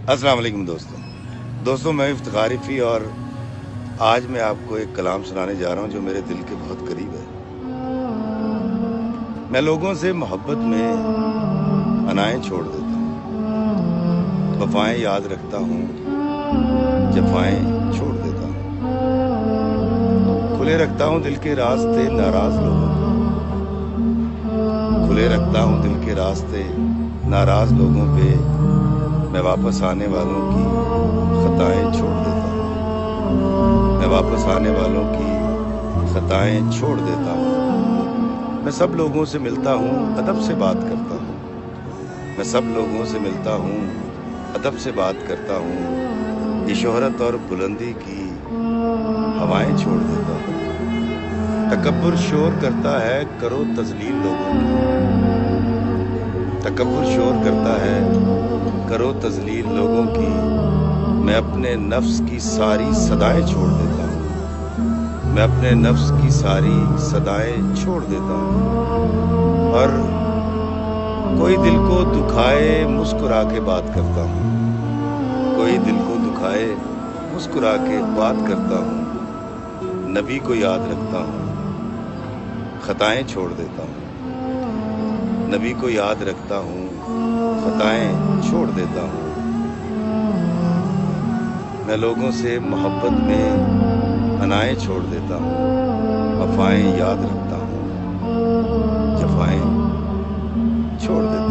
अस्सलाम वालेकुम दोस्तों मैं इफ्तिखार रफ़ी और आज मैं आपको एक कलाम सुनाने जा रहा हूँ जो मेरे दिल के बहुत करीब है। मैं लोगों से मोहब्बत में अनाएं छोड़ देता हूँ, वफ़ाएं याद रखता हूँ, जफ़ाएं छोड़ देता हूँ। खुले रखता हूँ दिल के रास्ते नाराज़ लोगों पे, खुले रखता हूँ दिल के रास्ते नाराज़ लोगों पे। मैं वापस आने वालों की खताएं छोड़ देता हूँ, मैं वापस आने वालों की खताएं छोड़ देता हूँ। मैं सब लोगों से मिलता हूँ, अदब से बात करता हूँ, मैं सब लोगों से मिलता हूँ, अदब से बात करता हूँ। ये शोहरत और बुलंदी की हवाएं छोड़ देता हूँ। तकब्बुर शोर करता है, करो तज़लील लोगों की, तकब्बुर शोर करता है, करो तज़लील लोगों की। मैं अपने नफ्स की सारी सदाएं छोड़ देता हूँ, मैं अपने नफ्स की सारी सदाएं छोड़ देता हूँ। और कोई दिल को दुखाए मुस्कुरा के बात करता हूँ, कोई दिल को दुखाए मुस्कुरा के बात करता हूँ। नबी को याद रखता हूँ, खताएं छोड़ देता हूँ, नबी को याद रखता हूँ, खताएं छोड़ देता हूँ। मैं लोगों से मोहब्बत में अनाएं छोड़ देता हूँ, वफ़ाएं याद रखता हूँ, जफ़ाएं छोड़ देता हूँ।